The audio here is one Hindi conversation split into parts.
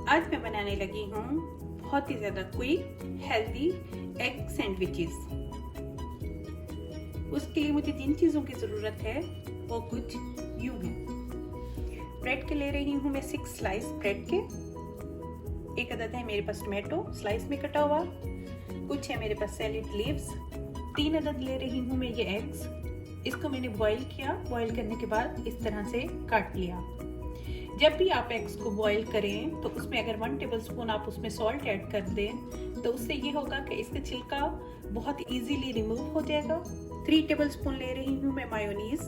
आज मैं बनाने लगी हूँ बहुत ही ज़्यादा क्विक हेल्दी एग सैंडविचेस। उसके लिए मुझे जिन चीज़ों की ज़रूरत है वो कुछ यूँ हैं। ब्रेड के ले रही हूँ मैं 6 स्लाइस ब्रेड के। एक अदद है मेरे पास टमाटो स्लाइस में कटा हुआ। कुछ है मेरे पास सैलेड लीव्स। 3 अदद ले रही हूँ मैं ये एग्स। इसको मैंने बॉईल किया। बॉईल करने के बाद इस तरह से काट लिया। जब भी आप एग्स को बॉईल करें तो उसमें अगर 1 टेबलस्पून आप उसमें सॉल्ट ऐड कर दें तो उससे ये होगा कि इसका छिलका बहुत इजीली रिमूव हो जाएगा। 3 टेबलस्पून ले रही हूँ मैं मायोनीज।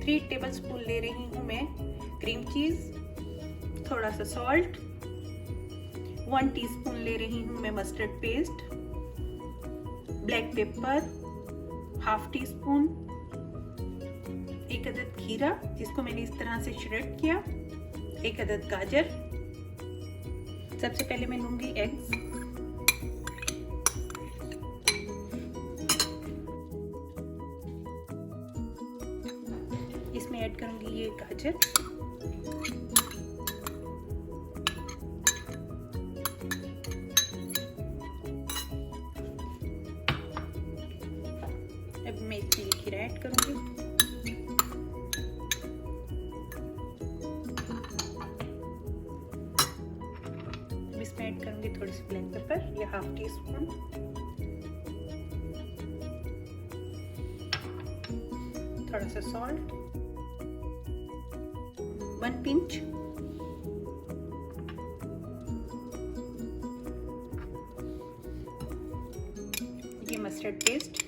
3 टेबलस्पून ले रही हूँ मैं क्रीम चीज। थोड़ा सा सॉल्ट। 1 टीस्पून ले रही हूँ मैं mustard paste. Black pepper half tea spoon. 1 अदद खीरा जिसको मैंने इस तरह से श्रेड किया। 1 अदद गाजर। सबसे पहले मैं लूंगी एग्स। इसमें ऐड करूंगी ये गाजर। अब मैं इसमें ये खीरा ऐड करूंगी। इसमें ऐड करूंगी थोड़ी सी ब्लैक पेपर, ये हाफ टी स्पून। थोड़ा सा सॉल्ट, 1 पिंच। ये मस्टर्ड पेस्ट।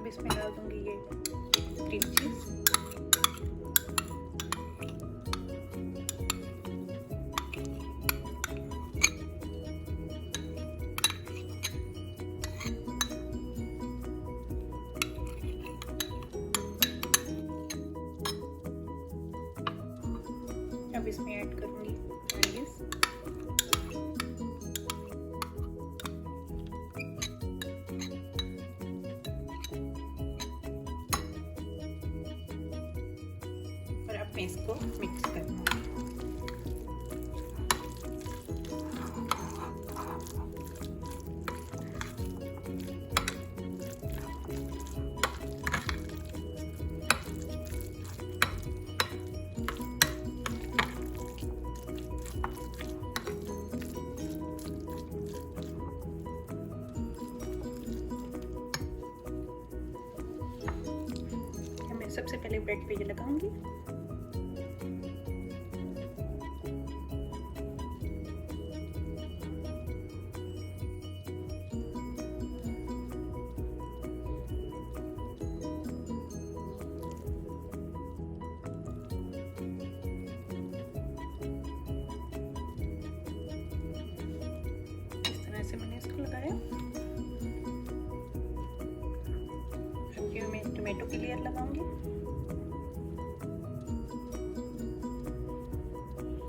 इसमें डाल दूंगी ये क्रीम चीज। अब इसमें ऐड करूंगी मेयोनीज। अब मैं इसको मिक्स कर दूंगी। मैं सबसे पहले ब्रेड पे ये लगाऊंगी। से मैंने इसको लगाया। अब ये मैं टोमेटो की लेयर लगाऊंगी।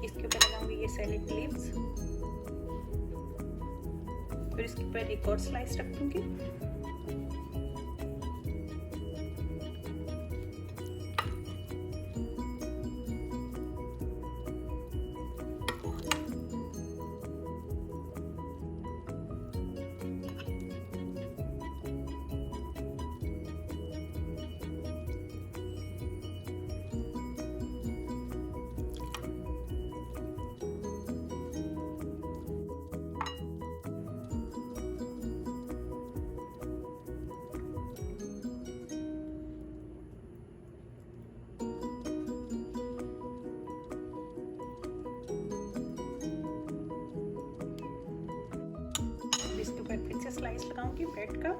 इसके ऊपर लगाऊंगी ये सैलेड लीव्स। फिर इसके ऊपर एक और स्लाइस रख दूंगी। इसके ऊपर फिर से स्लाइस लगाऊंगी ब्रेड का।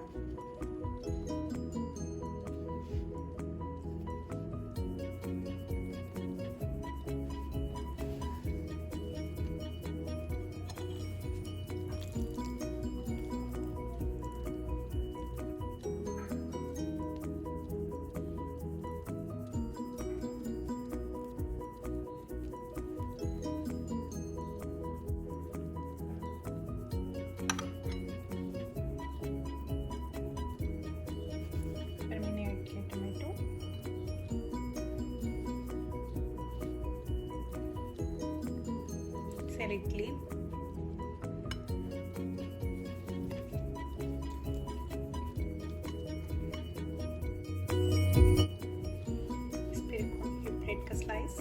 डेफिनेटली। इस पे रखूंगी ब्रेड का स्लाइस।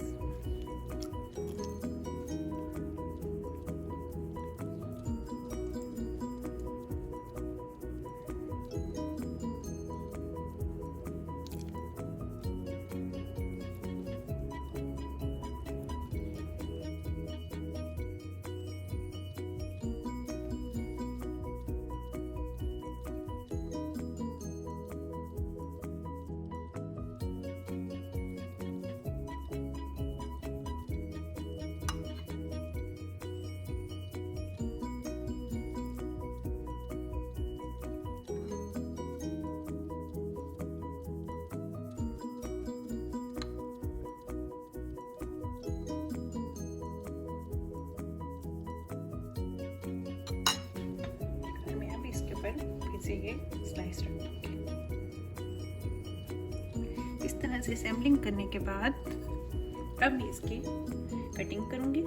फिर से ये स्लाइस रखूंगी। इस तरह से असेंबलिंग करने के बाद अब मैं इसकी कटिंग करूंगी।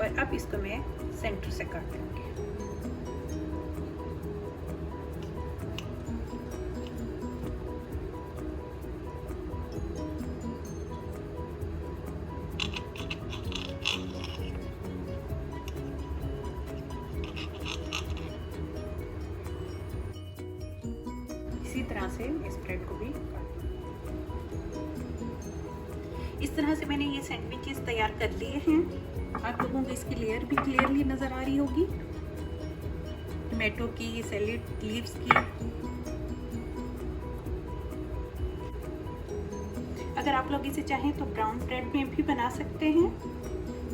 और अब इसको मैं सेंटर से काट दूंगी। इसी तरह से इस ब्रेड को भी इस तरह से मैंने ये सैंडविचेस तैयार कर लिए हैं। आप लोगों को इसकी लेयर भी क्लियरली नजर आ रही होगी, टमाटो की, सैलेड लीव्स की। अगर आप लोग इसे चाहें तो ब्राउन ब्रेड में भी बना सकते हैं।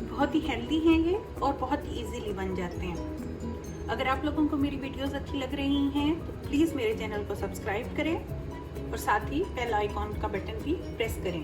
बहुत ही हेल्दी हैं ये और बहुत इजीली बन जाते हैं। अगर आप लोगों को मेरी वीडियोस अच्छी लग रही हैं तो प्लीज़ मेरे चैनल को सब्सक्राइब करें और साथ ही बेल आइकॉन का बटन भी प्रेस करें।